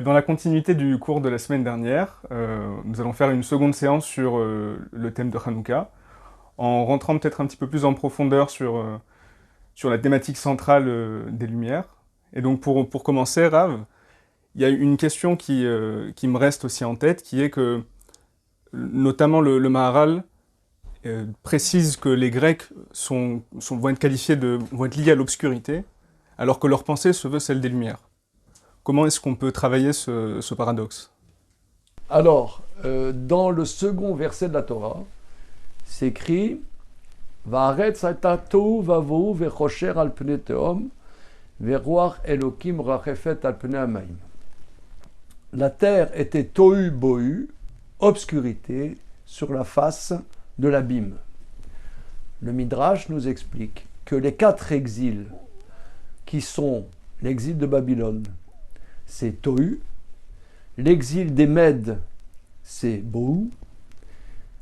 Dans la continuité du cours de la semaine dernière, nous allons faire une seconde séance sur le thème de Hanouka, en rentrant peut-être un petit peu plus en profondeur sur la thématique centrale des Lumières. Et donc pour commencer, Rav, il y a une question qui me reste aussi en tête, qui est que notamment le Maharal précise que les Grecs vont être qualifiés vont être liés à l'obscurité, alors que leur pensée se veut celle des Lumières. Comment est-ce qu'on peut travailler ce paradoxe? Alors, dans le second verset de la Torah, c'est écrit Va'aretz hayta tohu vavohu ve'chosher al pnei tehom ve'ruach Elokim rachefet al pnei hamayim. La terre était tohu bohu, obscurité, sur la face de l'abîme. Le Midrash nous explique que les 4 exils, qui sont l'exil de Babylone, c'est Tohu, l'exil des Mèdes, c'est Bohu,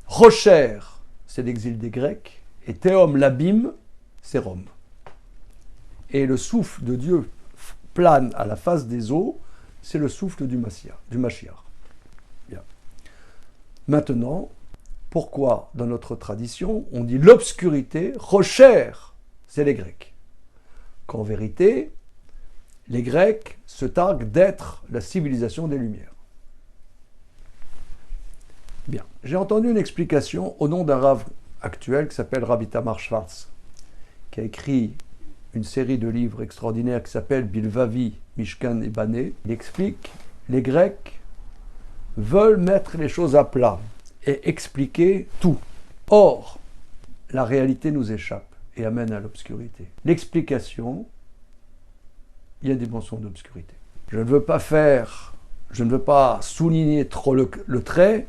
Rocher, c'est l'exil des Grecs, et Théom, l'abîme, c'est Rome. Et le souffle de Dieu plane à la face des eaux, c'est le souffle du Mashiach. Bien. Maintenant, pourquoi dans notre tradition on dit l'obscurité, Rocher, c'est les Grecs, qu'en vérité, les Grecs se targuent d'être la civilisation des Lumières. Bien, j'ai entendu une explication au nom d'un Rav actuel qui s'appelle Rav Itamar Schwartz, qui a écrit une série de livres extraordinaires qui s'appelle Bilvavi, Mishkan et Bané. Il explique les Grecs veulent mettre les choses à plat et expliquer tout. Or, la réalité nous échappe et amène à l'obscurité. L'explication, il y a des dimensions d'obscurité. Je ne veux pas souligner trop le trait,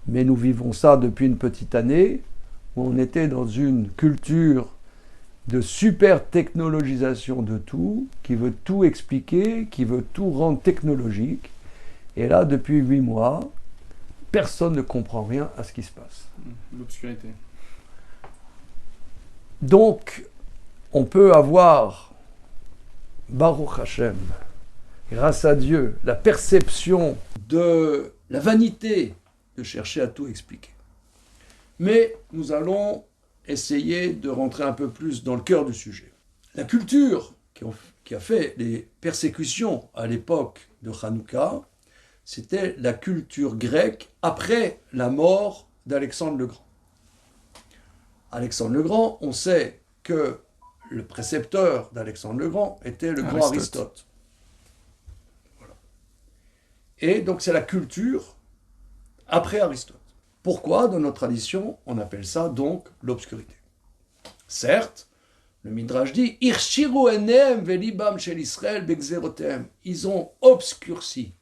mais nous vivons ça depuis une petite année, où on était dans une culture de super technologisation de tout, qui veut tout expliquer, qui veut tout rendre technologique. Et là, depuis 8 mois, personne ne comprend rien à ce qui se passe. L'obscurité. Donc, on peut avoir, Baruch Hashem, grâce à Dieu, la perception de la vanité de chercher à tout expliquer. Mais nous allons essayer de rentrer un peu plus dans le cœur du sujet. La culture qui a fait les persécutions à l'époque de Hanouka, c'était la culture grecque après la mort d'Alexandre le Grand. Alexandre le Grand, on sait que le précepteur d'Alexandre le Grand était le grand Aristote. Voilà. Et donc c'est la culture après Aristote. Pourquoi, dans notre tradition, on appelle ça donc l'obscurité? Certes, le Midrash dit Irshiru enem velibam shel Israël begzerotem. Ils ont obscurci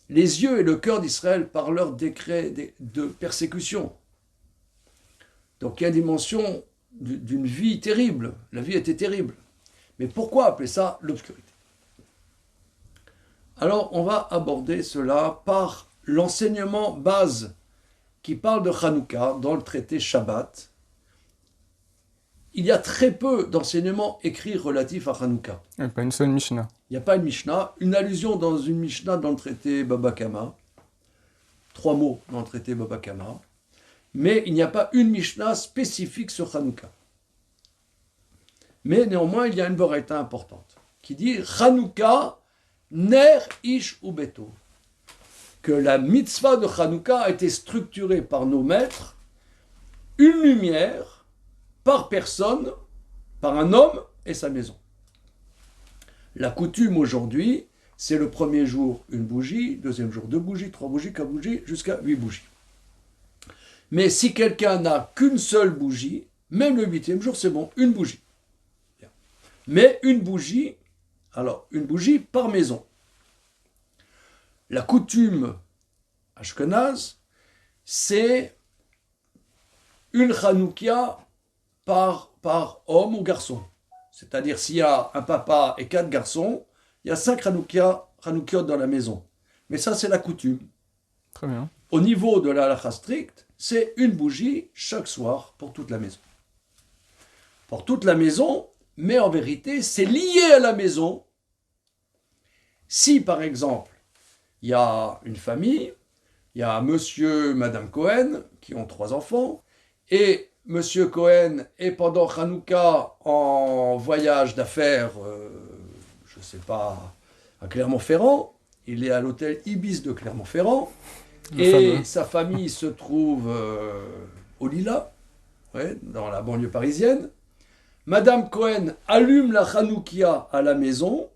les yeux et le cœur d'Israël par leur décret de persécution. Donc il y a une dimension d'une vie terrible. La vie était terrible. Mais pourquoi appeler ça l'obscurité? Alors on va aborder cela par l'enseignement base qui parle de Hanouka dans le traité Shabbat. Il y a très peu d'enseignements écrits relatifs à Hanouka. Pas une seule Mishnah. Il n'y a pas une Mishnah, une allusion dans une Mishnah dans le traité Baba Kama, 3 mots dans le traité Baba Kama, mais il n'y a pas une Mishnah spécifique sur Hanouka. Mais néanmoins, il y a une vérité importante qui dit Hanouka ner ish ubeto, que la mitzvah de Hanouka a été structurée par nos maîtres, une lumière par personne, par un homme et sa maison. La coutume aujourd'hui, c'est le premier jour une bougie, deuxième jour 2 bougies, 3 bougies, 4 bougies, jusqu'à 8 bougies. Mais si quelqu'un n'a qu'une seule bougie, même le 8e jour, c'est bon, une bougie. Mais une bougie, alors une bougie par maison. La coutume ashkenaz, c'est une chanoukia par homme ou garçon. C'est-à-dire, s'il y a un papa et 4 garçons, il y a 5 chanoukiot dans la maison. Mais ça, c'est la coutume. Très bien. Au niveau de la halakha stricte, c'est une bougie chaque soir pour toute la maison. Pour toute la maison, mais en vérité, c'est lié à la maison. Si, par exemple, il y a une famille, il y a monsieur et madame Cohen qui ont 3 enfants, et monsieur Cohen est pendant Hanouka en voyage d'affaires, je ne sais pas, à Clermont-Ferrand. Il est à l'hôtel Ibis de Clermont-Ferrand, et sa famille se trouve au Lilas, ouais, dans la banlieue parisienne. Madame Cohen allume la Hanoukia à la maison.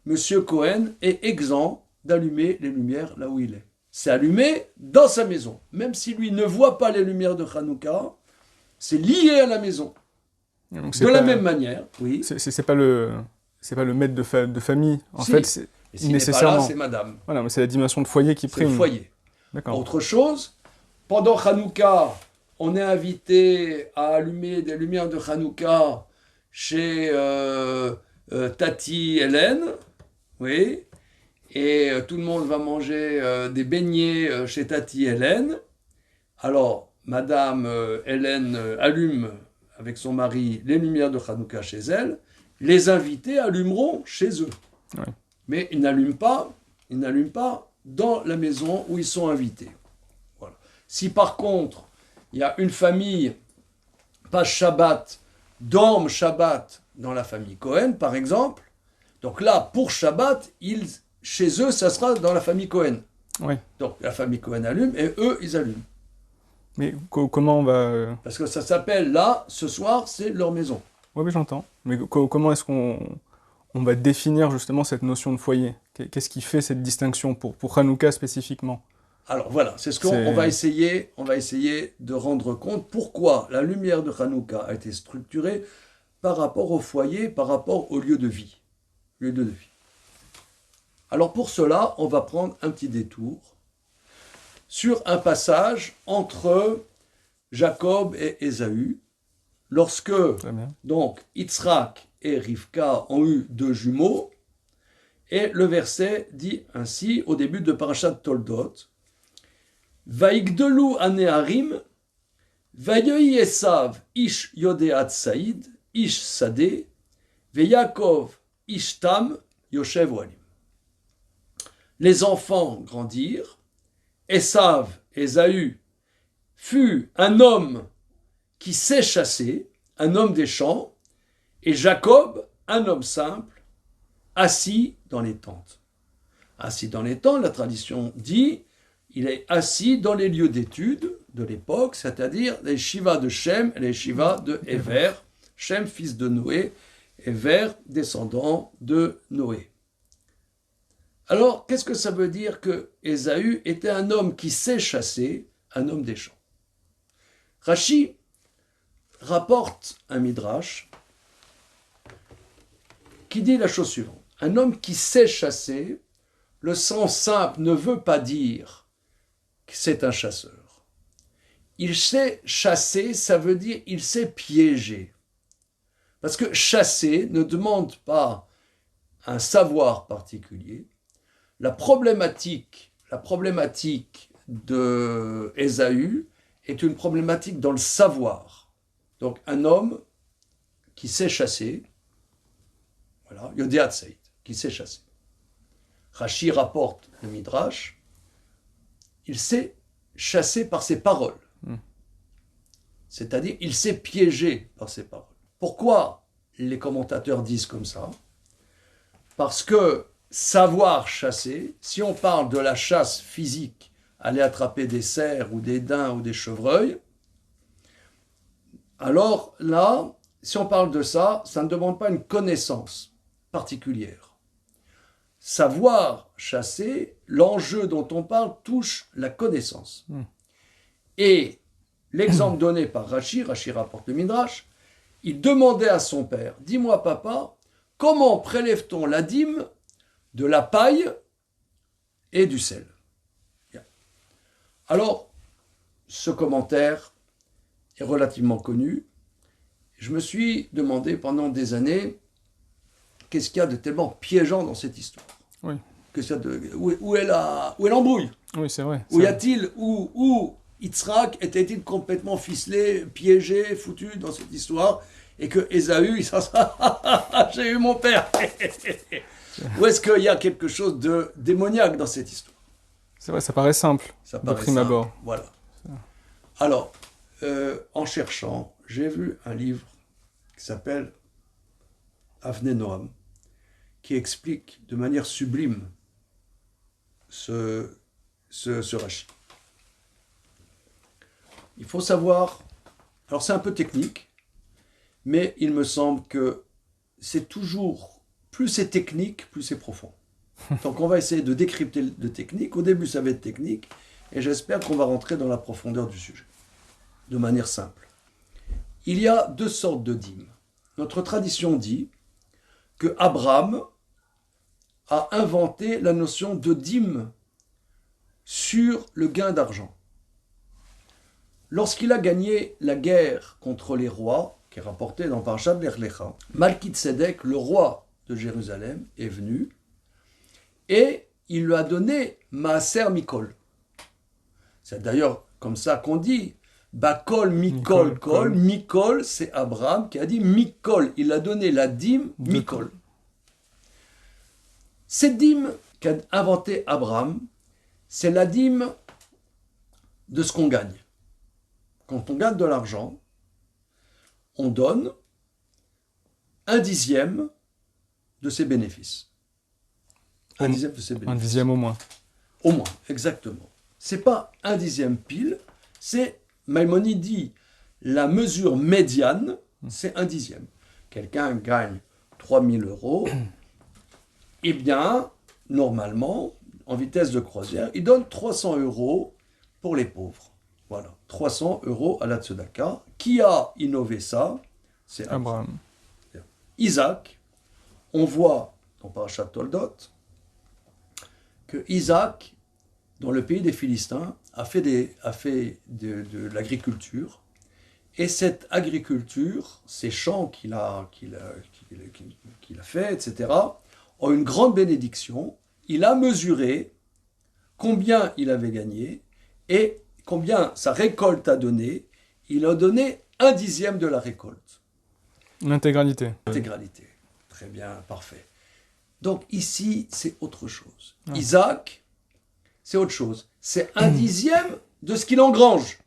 Monsieur Cohen est exempt d'allumer les lumières là où il est. C'est allumé dans sa maison. Même si lui ne voit pas les lumières de Hanouka, c'est lié à la maison. Donc, de la même manière, oui. C'est pas le maître de famille. En Si. fait, c'est Et s'il nécessairement. n'est pas là, c'est madame. Voilà, mais c'est la dimension de foyer qui C'est le prime. foyer. D'accord. Autre chose, pendant Hanouka, on est invité à allumer des lumières de Hanouka chez Tati Hélène, oui, et tout le monde va manger des beignets chez Tati Hélène. Alors, Madame Hélène allume avec son mari les lumières de Hanouka chez elle. Les invités allumeront chez eux. Ouais. Mais ils n'allument pas dans la maison où ils sont invités. Voilà. Si par contre, il y a une famille, pas Shabbat, dorme Shabbat dans la famille Cohen, par exemple, donc là, pour Shabbat, chez eux, ça sera dans la famille Cohen. Ouais. Donc la famille Cohen allume et eux, ils allument. Mais comment on va... Parce que ça s'appelle là, ce soir, c'est leur maison. Oui, mais j'entends. Mais comment est-ce qu'on va définir justement cette notion de foyer? Qu'est-ce qui fait cette distinction pour Hanouka spécifiquement? Alors voilà, c'est ce qu'on va essayer de rendre compte pourquoi la lumière de Hanouka a été structurée par rapport au foyer, par rapport au lieu de vie. Alors pour cela, on va prendre un petit détour sur un passage entre Jacob et Ésaü, lorsque donc Yitzhak et Rivka ont eu 2 jumeaux, et le verset dit ainsi au début de Parashat Toldot: Vaigdelu aneharim, vayoyi Esav ish yodeat saïd, ish sadeh, veyakov ish tam yoshev oalim. Les enfants grandirent, Esav, Ésaü, fut un homme qui sait chasser, un homme des champs, et Jacob, un homme simple, assis dans les tentes. Assis dans les tentes, la tradition dit, il est assis dans les lieux d'études de l'époque, c'est-à-dire les shivas de Shem et les shivas de Héver, Shem fils de Noé, Héver descendant de Noé. Alors, qu'est-ce que ça veut dire que Ésaü était un homme qui sait chasser, un homme des champs? Rashi rapporte un midrash qui dit la chose suivante. Un homme qui sait chasser, le sens simple ne veut pas dire que c'est un chasseur. Il sait chasser, ça veut dire il sait piéger. Parce que chasser ne demande pas un savoir particulier. La problématique de Ésaü est une problématique dans le savoir. Donc un homme qui sait chasser, voilà, Yodeat Saïd, qui sait chasser. Rashi rapporte le Midrash, il sait chasser par ses paroles. C'est-à-dire, il sait piéger par ses paroles. Pourquoi les commentateurs disent comme ça? Parce que savoir chasser, si on parle de la chasse physique, aller attraper des cerfs ou des daims ou des chevreuils, alors là, si on parle de ça, ça ne demande pas une connaissance particulière. Savoir chasser, l'enjeu dont on parle touche la connaissance. Et l'exemple donné par Rashi rapporte le Midrash, il demandait à son père, dis-moi papa, comment prélève-t-on la dîme de la paille et du sel? Alors, ce commentaire est relativement connu. Je me suis demandé pendant des années, qu'est-ce qu'il y a de tellement piégeant dans cette histoire? Oui. Où est l'embrouille? Oui, c'est vrai. Où y a-t-il, où Yitzhak était-il complètement ficelé, piégé, foutu dans cette histoire, et que Ésaü, j'ai eu mon père. Ou est-ce qu'il y a quelque chose de démoniaque dans cette histoire? C'est vrai, ça paraît simple, Ça de paraît prime simple. abord. Voilà. Alors, en cherchant, j'ai vu un livre qui s'appelle Avnei Noam, qui explique de manière sublime ce Rashi. Il faut savoir, alors c'est un peu technique, mais il me semble que c'est toujours, plus c'est technique, plus c'est profond. Donc on va essayer de décrypter de technique. Au début, ça va être technique, et j'espère qu'on va rentrer dans la profondeur du sujet, de manière simple. Il y a deux sortes de dîmes. Notre tradition dit que Abraham a inventé la notion de dîme sur le gain d'argent. Lorsqu'il a gagné la guerre contre les rois, qui est rapportée dans Parashat Lech Lecha, Malkitsédek, le roi de Jérusalem, est venu et il lui a donné Maaser Mikol. C'est d'ailleurs comme ça qu'on dit Bakol Mikol Kol. Mikol, c'est Abraham qui a dit Mikol. Il a donné la dîme Mikol. Cette dîme qu'a inventée Abraham, c'est la dîme de ce qu'on gagne. Quand on gagne de l'argent, on donne 1/10 de ses bénéfices. 1/10 de ses bénéfices. 1/10 au moins. Au moins, exactement. C'est pas 1/10 pile, c'est, Maïmonide dit, la mesure médiane, c'est 1/10. Quelqu'un gagne 3000 €, eh bien, normalement, en vitesse de croisière, il donne 300 € pour les pauvres. Voilà, 300 € à la tzedaka. Qui a innové ça? C'est Abraham. Isaac, on voit dans Parashat Toldot que Isaac, dans le pays des Philistins, a fait de l'agriculture. Et cette agriculture, ces champs qu'il a fait, etc., ont une grande bénédiction. Il a mesuré combien il avait gagné et combien sa récolte a donné. Il a donné 1/10 de la récolte. L'intégralité. L'intégralité. Très bien, parfait. Donc ici, c'est autre chose. Isaac, c'est autre chose. C'est 1/10 de ce qu'il engrange.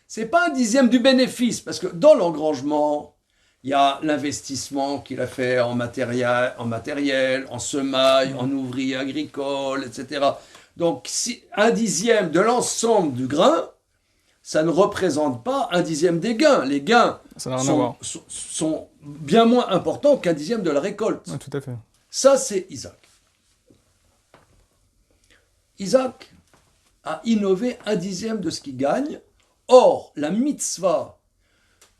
C'est pas 1/10 du bénéfice, parce que dans l'engrangement, il y a l'investissement qu'il a fait en matériel, en semailles, en ouvriers agricoles, etc. Donc, si 1/10 de l'ensemble du grain, ça ne représente pas 1/10 des gains. Les gains sont bien moins importants qu'1/10 de la récolte. Ouais, tout à fait. Ça, c'est Isaac. Isaac a innové 1/10 de ce qu'il gagne. Or, la mitzvah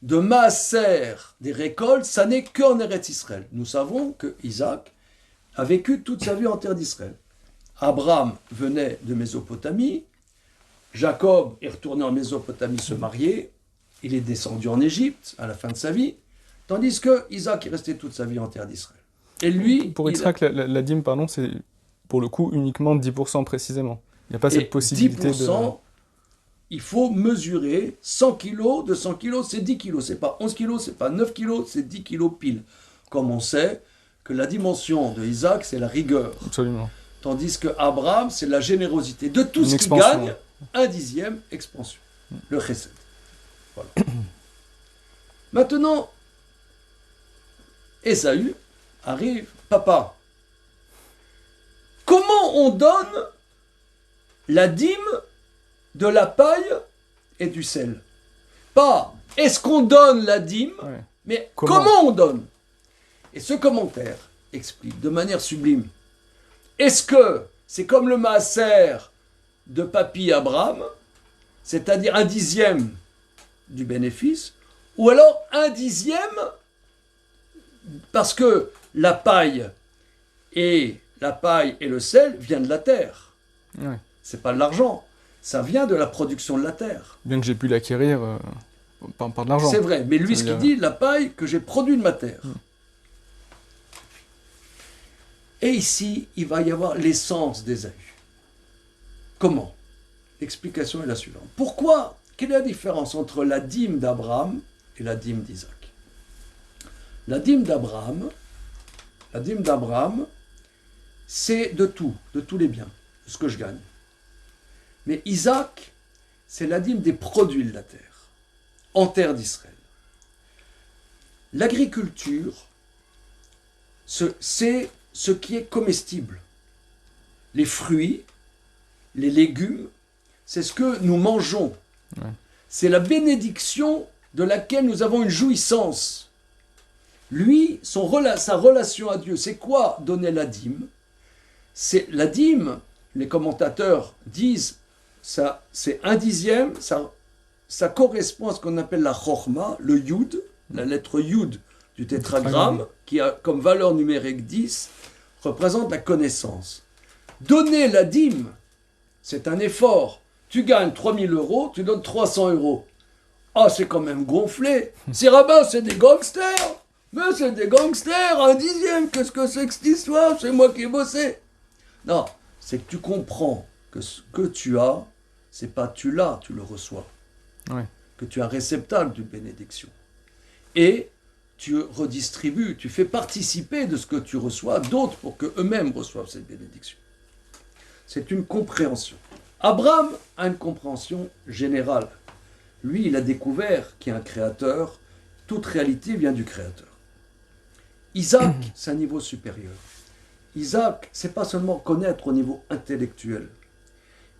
de maaser des récoltes, ça n'est qu'en Eretz Israël. Nous savons que Isaac a vécu toute sa vie en terre d'Israël. Abraham venait de Mésopotamie, Jacob est retourné en Mésopotamie se marier, il est descendu en Égypte à la fin de sa vie, tandis que Isaac est resté toute sa vie en terre d'Israël. Et lui... Pour Yitzhak, la dîme, pardon, c'est pour le coup uniquement 10% précisément. Il n'y a pas cette possibilité 10%, il faut mesurer 100 kilos, 200 kilos, c'est 10 kilos. C'est pas 11 kilos, c'est pas 9 kilos, c'est 10 kilos pile. Comme on sait que la dimension de Isaac, c'est la rigueur. Absolument. Tandis que Abraham, c'est la générosité. De tout ce qu'il gagne, 1/10 expansion. Le chesed. Voilà. Maintenant, Ésaü arrive. Papa, comment on donne la dîme de la paille et du sel? Pas est-ce qu'on donne la dîme, mais comment on donne? Et ce commentaire explique de manière sublime. Est-ce que c'est comme le maaser de Papy Abraham, c'est-à-dire 1/10 du bénéfice, ou alors 1/10 parce que la paille et le sel viennent de la terre. Ouais. C'est pas de l'argent. Ça vient de la production de la terre. Bien que j'ai pu l'acquérir par de l'argent. C'est vrai, mais lui, ce qu'il dit, la paille que j'ai produit de ma terre. Et ici, il va y avoir l'essence d'Ésaü. Comment? L'explication est la suivante. Pourquoi? Quelle est la différence entre la dîme d'Abraham et la dîme d'Isaac? La dîme d'Abraham, c'est de tout, de tous les biens, de ce que je gagne. Mais Isaac, c'est la dîme des produits de la terre, en terre d'Israël. L'agriculture, c'est ce qui est comestible. Les fruits, les légumes, c'est ce que nous mangeons. Ouais. C'est la bénédiction de laquelle nous avons une jouissance. Lui, sa relation à Dieu, c'est quoi donner la dîme? C'est la dîme, les commentateurs disent, ça, c'est 1/10, ça correspond à ce qu'on appelle la chorma, le yud, la lettre yud du tétragramme, qui a comme valeur numérique 10, représente la connaissance. Donner la dîme, c'est un effort. Tu gagnes 3000 euros, tu donnes 300 euros. Ah, c'est quand même gonflé. Ces rabbins, c'est des gangsters. Mais c'est des gangsters, 1/10, qu'est-ce que c'est que cette histoire? C'est moi qui ai bossé. Non, c'est que tu comprends que ce que tu as, c'est pas tu l'as, tu le reçois. Ouais. Que tu es un réceptacle d'une bénédiction. Et tu redistribues, tu fais participer de ce que tu reçois d'autres pour qu'eux-mêmes reçoivent cette bénédiction. C'est une compréhension. Abraham a une compréhension générale. Lui, il a découvert qu'il y a un créateur. Toute réalité vient du créateur. Isaac, c'est un niveau supérieur. Isaac, c'est pas seulement connaître au niveau intellectuel,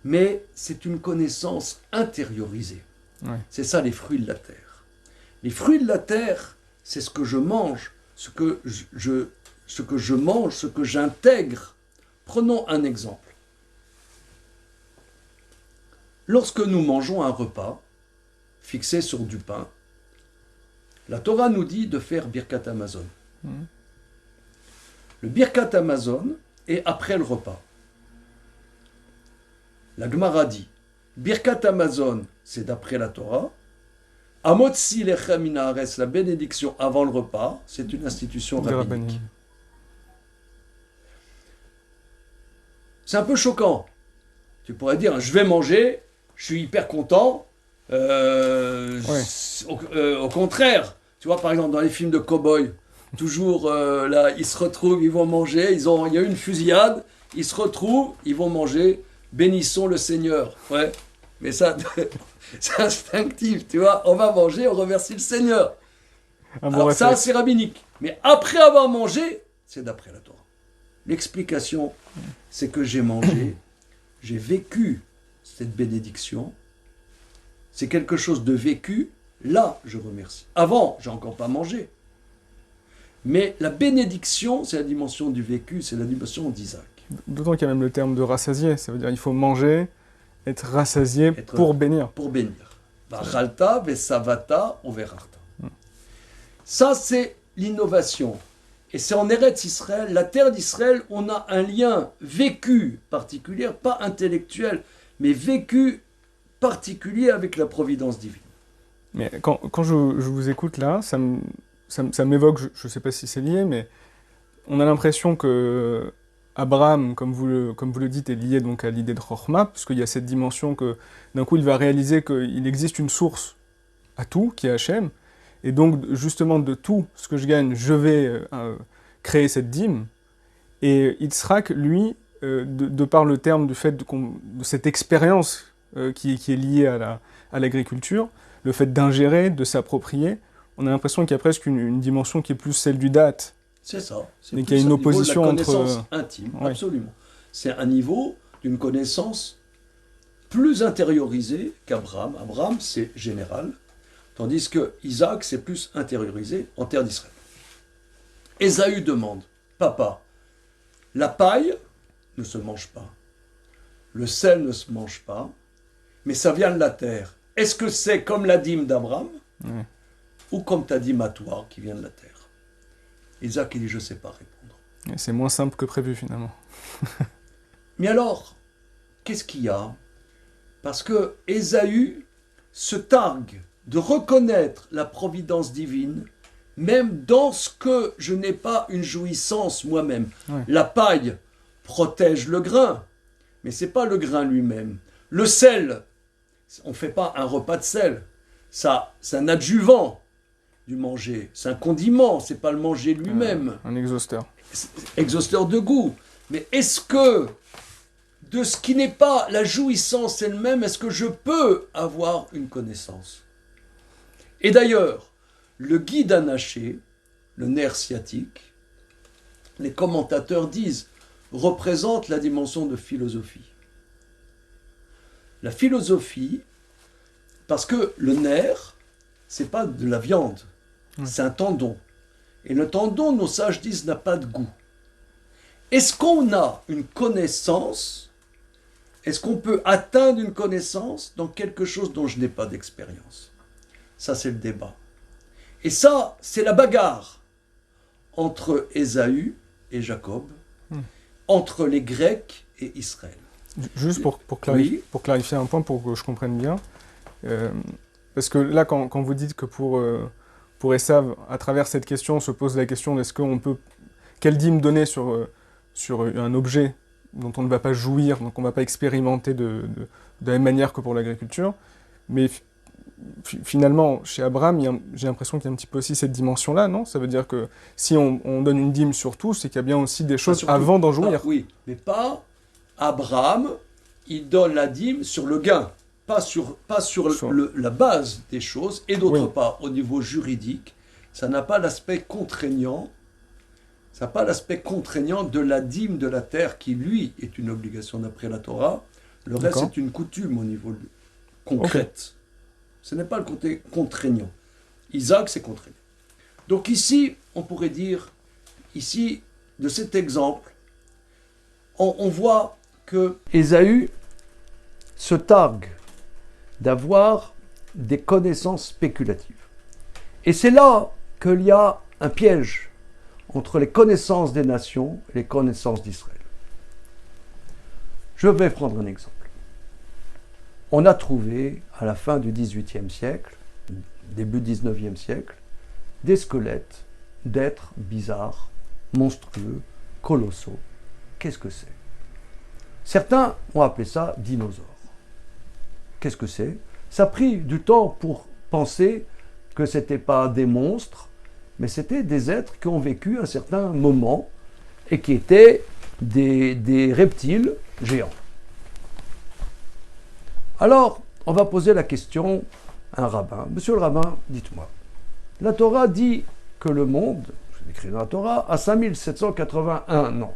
mais c'est une connaissance intériorisée. Ouais. C'est ça les fruits de la terre. Les fruits de la terre, c'est ce que je mange, ce que je mange, ce que j'intègre. Prenons un exemple. Lorsque nous mangeons un repas fixé sur du pain, la Torah nous dit de faire Birkat Hamazon. Le Birkat Hamazon est après le repas. La Gemara dit Birkat Hamazon, c'est d'après la Torah. Amotzi lechem min haaretz, la bénédiction avant le repas, c'est une institution rabbinique. C'est un peu choquant. Tu pourrais dire, je vais manger, je suis hyper content. Ouais. Au contraire, tu vois, par exemple, dans les films de cow-boys, toujours là, ils se retrouvent, ils vont manger, il y a eu une fusillade, ils se retrouvent, ils vont manger, bénissons le Seigneur. Ouais, mais ça, c'est instinctif, tu vois, on va manger, on remercie le Seigneur. Alors ça, c'est rabbinique. Mais après avoir mangé, c'est d'après la Torah. L'explication, c'est que j'ai mangé, j'ai vécu cette bénédiction, c'est quelque chose de vécu, là, je remercie. Avant, j'ai encore pas mangé. Mais la bénédiction, c'est la dimension du vécu, c'est la dimension d'Isaac. D'autant qu'il y a même le terme de rassasier, ça veut dire il faut manger, être rassasié pour bénir. Pour bénir. Bachalta, vesavata, overarta. Ça, c'est l'innovation. Et c'est en Eretz Israël, la terre d'Israël, on a un lien vécu particulier, pas intellectuel, mais vécu particulier avec la providence divine. Mais quand je vous écoute là, ça m'évoque, je ne sais pas si c'est lié, mais on a l'impression que Abraham, comme vous le dites, est lié donc à l'idée de Chokhmah, puisqu'il y a cette dimension que d'un coup il va réaliser qu'il existe une source à tout, qui est Hachem, et donc justement de tout ce que je gagne, je vais créer cette dîme. Et Yitzhak, lui, de par le terme du fait de cette expérience qui est liée à l'agriculture, le fait d'ingérer, de s'approprier, on a l'impression qu'il y a presque une dimension qui est plus celle du date. C'est ça. Et qu'il y a une opposition entre... C'est la connaissance entre... intime, Ouais. absolument. C'est un niveau d'une connaissance plus intériorisée qu'Abraham. Abraham, c'est général, tandis que Isaac, c'est plus intériorisé en terre d'Israël. Ésaü demande, papa, la paille ne se mange pas, le sel ne se mange pas, mais ça vient de la terre. Est-ce que c'est comme la dîme d'Abraham Ouais. ou comme ta dîme à toi qui vient de la terre? Isaac, il dit, je ne sais pas répondre. Et c'est moins simple que prévu finalement. Mais alors, qu'est-ce qu'il y a? Parce que Ésaü se targue de reconnaître la providence divine, même dans ce que je n'ai pas une jouissance moi-même. Ouais. La paille protège le grain, mais ce n'est pas le grain lui-même. Le sel, on ne fait pas un repas de sel. Ça, c'est un adjuvant du manger. C'est un condiment, c'est pas le manger lui-même. Un exhausteur. Exhausteur de goût. Mais est-ce que de ce qui n'est pas la jouissance elle-même, est-ce que je peux avoir une connaissance? Et d'ailleurs, le guide anaché, le nerf sciatique, les commentateurs disent, représente la dimension de philosophie. La philosophie, parce que le nerf, c'est pas de la viande, c'est un tendon. Et le tendon, nos sages disent, n'a pas de goût. Est-ce qu'on a une connaissance? Est-ce qu'on peut atteindre une connaissance dans quelque chose dont je n'ai pas d'expérience? Ça, c'est le débat. Et ça, c'est la bagarre entre Ésaü et Jacob, entre les Grecs et Israël. Juste pour clarifier un point, pour que je comprenne bien, parce que là, quand vous dites que pour Esav, à travers cette question, on se pose la question d'est-ce qu'on peut... Quelle dîme donner sur un objet dont on ne va pas jouir, donc on ne va pas expérimenter de la même manière que pour l'agriculture, mais finalement, chez Abraham, j'ai l'impression qu'il y a un petit peu aussi cette dimension-là, non? Ça veut dire que si on donne une dîme sur tout, c'est qu'il y a bien aussi des choses avant d'en jouir. Oui, mais pas Abraham, il donne la dîme sur le gain, pas sur la base des choses, et d'autre part, au niveau juridique, ça n'a pas l'aspect contraignant, ça n'a pas l'aspect contraignant de la dîme de la terre qui, lui, est une obligation d'après la Torah. Le reste, c'est une coutume au niveau concrète. Ce n'est pas le côté contraignant. Isaac, c'est contraignant. Donc ici, on pourrait dire, ici, de cet exemple, on voit que Ésaü se targue d'avoir des connaissances spéculatives. Et c'est là qu'il y a un piège entre les connaissances des nations et les connaissances d'Israël. Je vais prendre un exemple. On a trouvé, à la fin du XVIIIe siècle, début XIXe siècle, des squelettes d'êtres bizarres, monstrueux, colossaux. Qu'est-ce que c'est? Certains ont appelé ça dinosaures. Qu'est-ce que c'est? Ça a pris du temps pour penser que ce n'était pas des monstres, mais c'était des êtres qui ont vécu un certain moment et qui étaient des reptiles géants. Alors, on va poser la question à un rabbin. Monsieur le rabbin, dites-moi, la Torah dit que le monde, c'est écrit dans la Torah, a 5781 ans.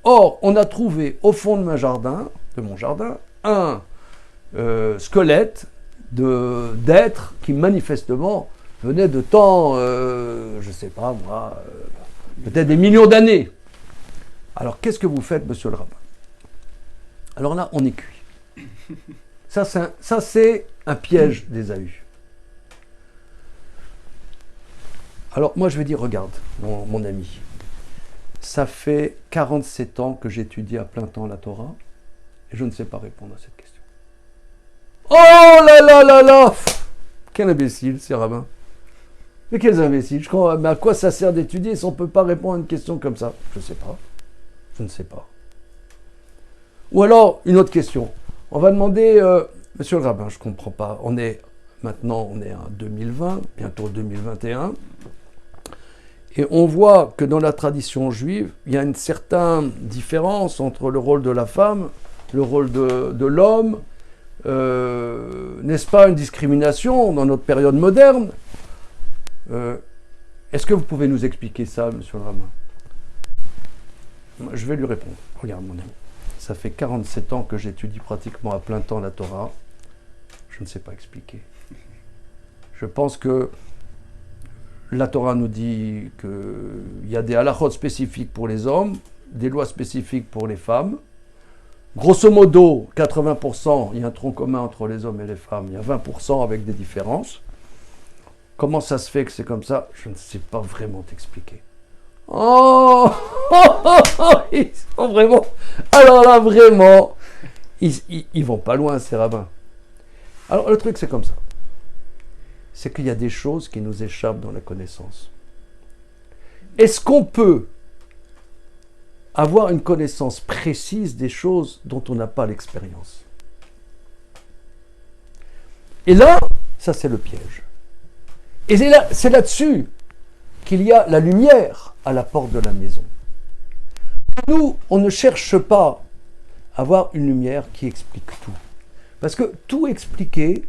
Or, on a trouvé au fond de mon jardin, un squelette d'êtres qui manifestement venaient de temps, je ne sais pas moi, peut-être des millions d'années. Alors, qu'est-ce que vous faites, monsieur le rabbin? Alors là, on est cuit. Ça, c'est un piège d'Ésaü. Alors, moi, je vais dire, regarde, mon ami, ça fait 47 ans que j'étudie à plein temps la Torah, et je ne sais pas répondre à cette question. Oh là là là là! Quel imbécile, ces rabbins. Mais quels imbéciles. Mais à quoi ça sert d'étudier si on ne peut pas répondre à une question comme ça? Je ne sais pas. Je ne sais pas. Ou alors, une autre question. On va demander, monsieur le rabbin, je ne comprends pas, on est en 2020, bientôt 2021, et on voit que dans la tradition juive, il y a une certaine différence entre le rôle de la femme, le rôle de l'homme, n'est-ce pas une discrimination dans notre période moderne? Est-ce que vous pouvez nous expliquer ça, monsieur le rabbin? Je vais lui répondre. Regarde, mon ami. Ça fait 47 ans que j'étudie pratiquement à plein temps la Torah. Je ne sais pas expliquer. Je pense que la Torah nous dit qu'il y a des halachot spécifiques pour les hommes, des lois spécifiques pour les femmes. Grosso modo, 80%, il y a un tronc commun entre les hommes et les femmes. Il y a 20% avec des différences. Comment ça se fait que c'est comme ça? Je ne sais pas vraiment t'expliquer. Oh, ils sont vraiment... Alors là, vraiment, ils vont pas loin, ces rabbins. Alors, le truc, c'est comme ça. C'est qu'il y a des choses qui nous échappent dans la connaissance. Est-ce qu'on peut avoir une connaissance précise des choses dont on n'a pas l'expérience? Et là, ça, c'est le piège. Et c'est là-dessus qu'il y a la lumière à la porte de la maison. Nous, on ne cherche pas avoir une lumière qui explique tout. Parce que tout expliquer,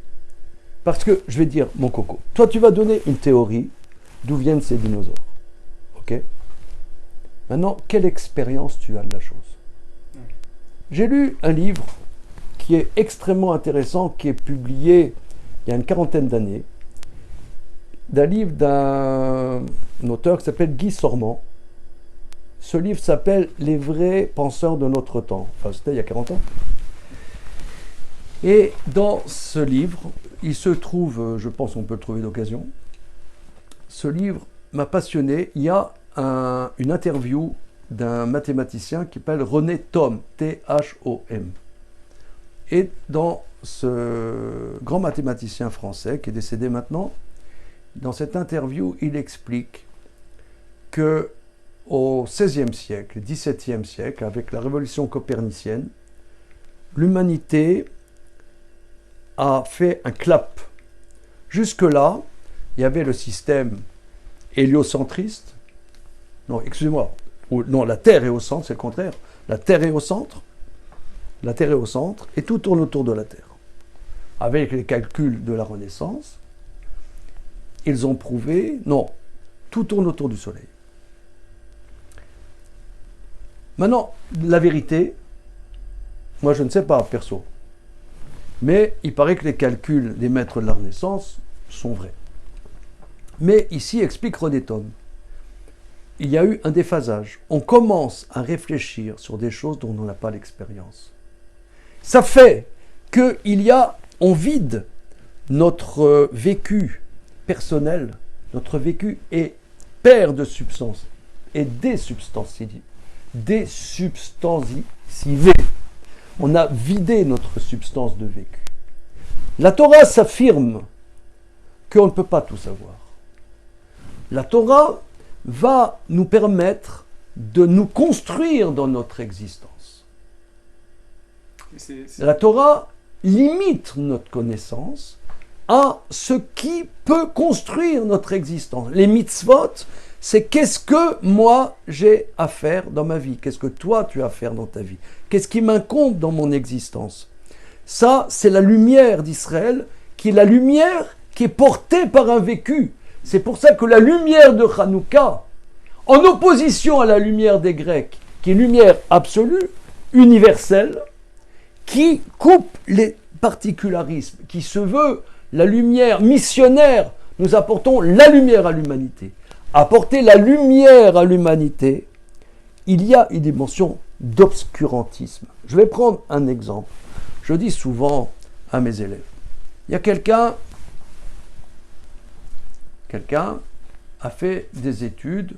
parce que, je vais dire, mon coco, toi tu vas donner une théorie d'où viennent ces dinosaures. Ok? Maintenant, quelle expérience tu as de la chose? J'ai lu un livre qui est extrêmement intéressant, qui est publié il y a une quarantaine d'années, d'un livre d'un auteur qui s'appelle Guy Sormand. Ce livre s'appelle « Les vrais penseurs de notre temps ». Enfin, c'était il y a 40 ans. Et dans ce livre, il se trouve, je pense qu'on peut le trouver d'occasion, ce livre m'a passionné. Il y a une interview d'un mathématicien qui s'appelle René Thom, T-H-O-M. Et dans ce grand mathématicien français, qui est décédé maintenant, dans cette interview, il explique que au XVIe siècle, XVIIe siècle, avec la révolution copernicienne, l'humanité a fait un clap. Jusque-là, il y avait le système héliocentriste. Non, excusez-moi. Non, la Terre est au centre, c'est le contraire. La Terre est au centre. La Terre est au centre et tout tourne autour de la Terre. Avec les calculs de la Renaissance, ils ont prouvé, non, tout tourne autour du Soleil. Maintenant, la vérité, moi je ne sais pas, perso, mais il paraît que les calculs des maîtres de la Renaissance sont vrais. Mais ici, explique René Thom, il y a eu un déphasage. On commence à réfléchir sur des choses dont on n'a pas l'expérience. Ça fait on vide notre vécu personnel, notre vécu est pair de substances et désubstantivé. On a vidé notre substance de vécu. La Torah s'affirme qu'on ne peut pas tout savoir. La Torah va nous permettre de nous construire dans notre existence. La Torah limite notre connaissance à ce qui peut construire notre existence. Les mitzvot, c'est qu'est-ce que moi j'ai à faire dans ma vie, qu'est-ce que toi tu as à faire dans ta vie, qu'est-ce qui m'incombe dans mon existence. Ça, c'est la lumière d'Israël, qui est la lumière qui est portée par un vécu. C'est pour ça que la lumière de Hanouka, en opposition à la lumière des Grecs, qui est une lumière absolue, universelle, qui coupe les particularismes, qui se veut la lumière missionnaire, nous apportons la lumière à l'humanité. Apporter la lumière à l'humanité, il y a une dimension d'obscurantisme. Je vais prendre un exemple. Je dis souvent à mes élèves, il y a quelqu'un a fait des études,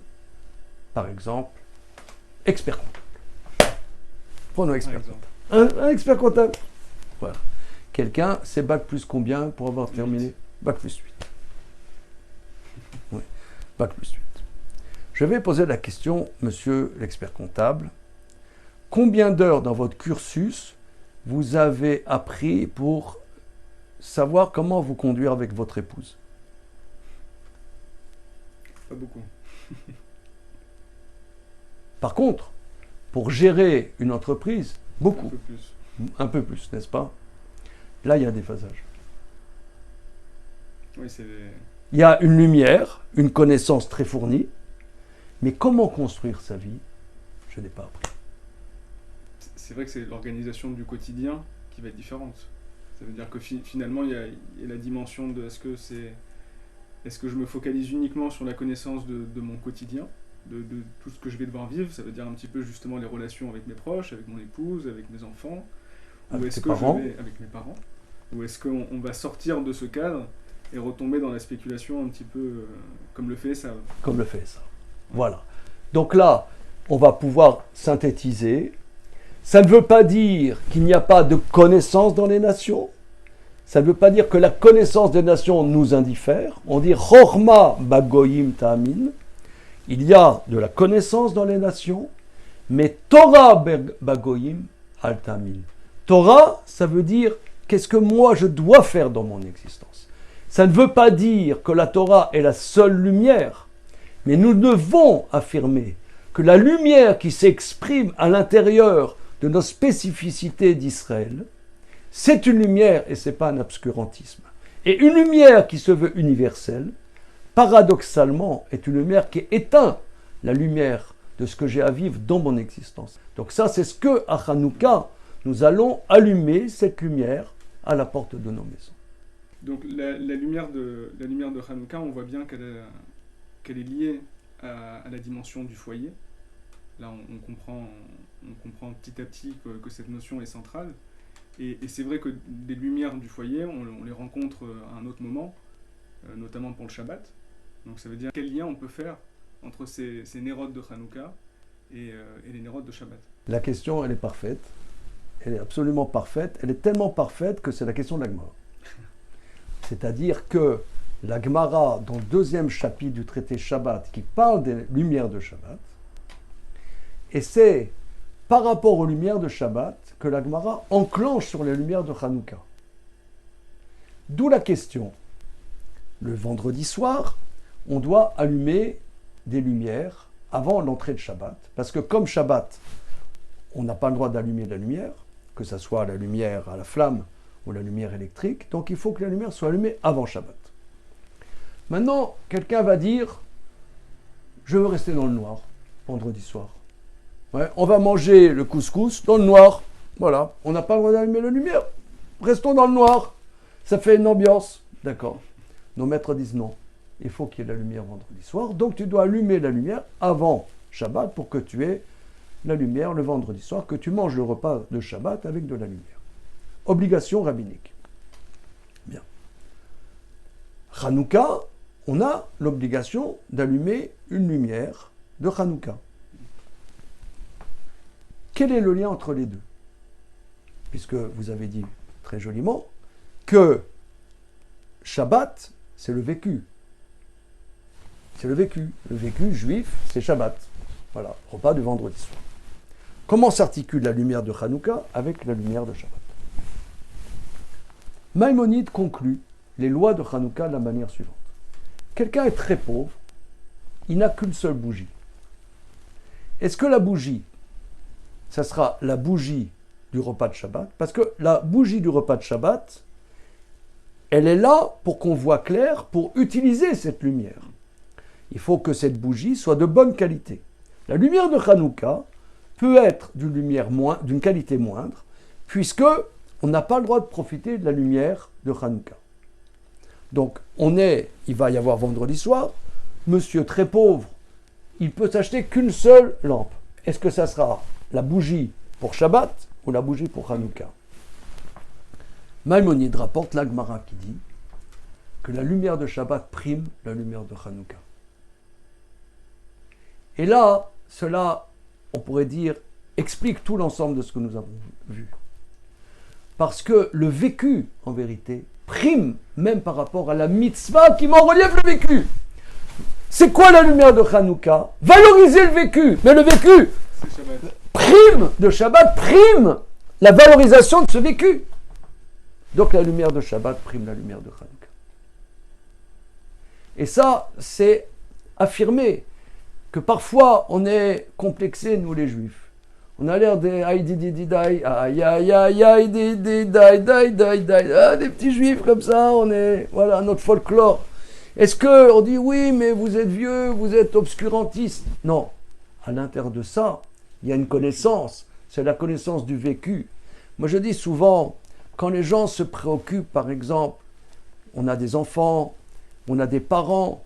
par exemple, expert comptable. Prenons expert comptable. Un expert comptable. Voilà. Quelqu'un, c'est bac plus combien pour avoir terminé? Bac plus 8. Oui, bac plus 8. Je vais poser la question, monsieur l'expert comptable, combien d'heures dans votre cursus vous avez appris pour savoir comment vous conduire avec votre épouse? Pas beaucoup. Par contre, pour gérer une entreprise, beaucoup. Un peu plus. Un peu plus, n'est-ce pas? Là, il y a un déphasage. Oui, il y a une lumière, une connaissance très fournie, mais comment construire sa vie, je n'ai pas appris. C'est vrai que c'est l'organisation du quotidien qui va être différente. Ça veut dire que finalement, il y a la dimension de est-ce que je me focalise uniquement sur la connaissance de mon quotidien, de tout ce que je vais devoir vivre, ça veut dire un petit peu justement les relations avec mes proches, avec mon épouse, avec mes enfants, ou est-ce que avec mes parents, ou est-ce qu'on va sortir de ce cadre et retomber dans la spéculation un petit peu comme le fait ça. Comme le fait ça. Voilà. Donc là, on va pouvoir synthétiser. Ça ne veut pas dire qu'il n'y a pas de connaissance dans les nations. Ça ne veut pas dire que la connaissance des nations nous indiffère. On dit Chorma bagoyim ta'amin. Il y a de la connaissance dans les nations, mais Torah bagoyim al ta'amin. Torah, ça veut dire qu'est-ce que moi je dois faire dans mon existence. Ça ne veut pas dire que la Torah est la seule lumière, mais nous devons affirmer que la lumière qui s'exprime à l'intérieur de nos spécificités d'Israël, c'est une lumière et ce n'est pas un obscurantisme. Et une lumière qui se veut universelle, paradoxalement, est une lumière qui éteint la lumière de ce que j'ai à vivre dans mon existence. Donc ça, c'est ce que, à Hanouka, nous allons allumer cette lumière à la porte de nos maisons. Donc la lumière de Hanouka, on voit bien qu'elle est liée à la dimension du foyer. Là, on comprend petit à petit que cette notion est centrale. Et c'est vrai que des lumières du foyer, on les rencontre à un autre moment, notamment pour le Shabbat. Donc ça veut dire quel lien on peut faire entre ces nérodes de Hanouka et les nérodes de Shabbat. La question, elle est parfaite. Elle est absolument parfaite. Elle est tellement parfaite que c'est la question de la Gemara. C'est-à-dire que la Gemara, dans le 2e chapitre du traité Shabbat, qui parle des lumières de Shabbat, et c'est par rapport aux lumières de Shabbat que la Gemara enclenche sur les lumières de Hanouka. D'où la question. Le vendredi soir, on doit allumer des lumières avant l'entrée de Shabbat. Parce que comme Shabbat, on n'a pas le droit d'allumer la lumière, que ce soit la lumière à la flamme ou la lumière électrique. Donc il faut que la lumière soit allumée avant Shabbat. Maintenant, quelqu'un va dire, je veux rester dans le noir, vendredi soir. Ouais, on va manger le couscous dans le noir. Voilà, on n'a pas le droit d'allumer la lumière. Restons dans le noir. Ça fait une ambiance. D'accord. Nos maîtres disent non. Il faut qu'il y ait la lumière vendredi soir. Donc tu dois allumer la lumière avant Shabbat pour que tu aies la lumière le vendredi soir, que tu manges le repas de Shabbat avec de la lumière. Obligation rabbinique. Bien. Hanouka, on a l'obligation d'allumer une lumière de Hanouka. Quel est le lien entre les deux? Puisque vous avez dit très joliment que Shabbat, c'est le vécu. C'est le vécu. Le vécu juif, c'est Shabbat. Voilà, repas du vendredi soir. Comment s'articule la lumière de Hanouka avec la lumière de Shabbat? Maïmonide conclut les lois de Hanouka de la manière suivante. Quelqu'un est très pauvre, il n'a qu'une seule bougie. Est-ce que la bougie, ça sera la bougie du repas de Shabbat? Parce que la bougie du repas de Shabbat, elle est là pour qu'on voit clair, pour utiliser cette lumière. Il faut que cette bougie soit de bonne qualité. La lumière de Hanouka peut être d'une qualité moindre, puisque on n'a pas le droit de profiter de la lumière de Hanouka. Donc, il va y avoir vendredi soir, monsieur très pauvre, il peut s'acheter qu'une seule lampe. Est-ce que ça sera la bougie pour Shabbat ou la bougie pour Hanouka? Maïmonide rapporte la Gemara qui dit que la lumière de Shabbat prime la lumière de Hanouka. Et là, cela, on pourrait dire, explique tout l'ensemble de ce que nous avons vu. Parce que le vécu, en vérité, prime même par rapport à la mitzvah qui met en relief le vécu. C'est quoi la lumière de Hanouka? Valoriser le vécu. Mais le vécu prime de Shabbat, prime la valorisation de ce vécu. Donc la lumière de Shabbat prime la lumière de Hanouka. Et ça, c'est affirmé que parfois on est complexé, nous les juifs. On a l'air des des petits juifs comme ça, voilà, notre folklore. Est-ce qu'on dit oui, mais vous êtes vieux, vous êtes obscurantiste? Non. À l'intérieur de ça, il y a une connaissance. C'est la connaissance du vécu. Moi, je dis souvent, quand les gens se préoccupent, par exemple, on a des enfants, on a des parents,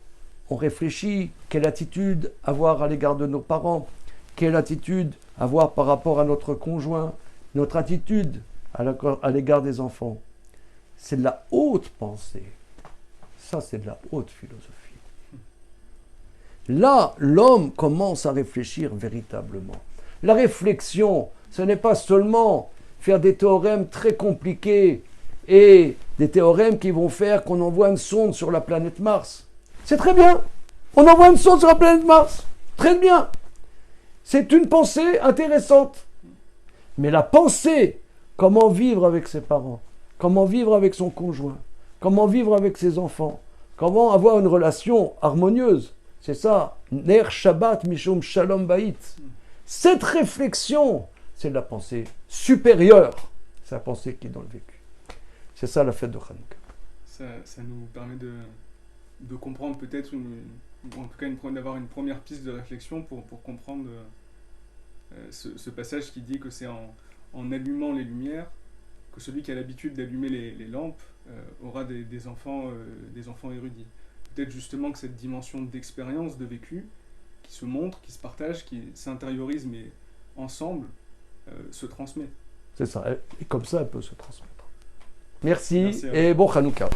on réfléchit quelle attitude avoir à l'égard de nos parents, quelle attitude avoir par rapport à notre conjoint, notre attitude à l'égard des enfants. C'est de la haute pensée. Ça, c'est de la haute philosophie. Là, l'homme commence à réfléchir véritablement. La réflexion, ce n'est pas seulement faire des théorèmes très compliqués et des théorèmes qui vont faire qu'on envoie une sonde sur la planète Mars. C'est très bien. On envoie une sonde sur la planète Mars. Très bien. C'est une pensée intéressante. Mais la pensée, comment vivre avec ses parents, comment vivre avec son conjoint, comment vivre avec ses enfants, comment avoir une relation harmonieuse, c'est ça, Ner Shabbat Mishum Shalom Bait. Cette réflexion, c'est la pensée supérieure. C'est la pensée qui est dans le vécu. C'est ça la fête de Hanouka. Ça nous permet de comprendre peut-être, ou en tout cas d'avoir une première piste de réflexion pour comprendre ce passage qui dit que c'est en allumant les lumières que celui qui a l'habitude d'allumer les lampes aura des enfants érudits. Peut-être justement que cette dimension d'expérience, de vécu, qui se montre, qui se partage, qui s'intériorise, mais ensemble, se transmet. C'est ça. Et comme ça, elle peut se transmettre. Merci Merci et bon Hanouka.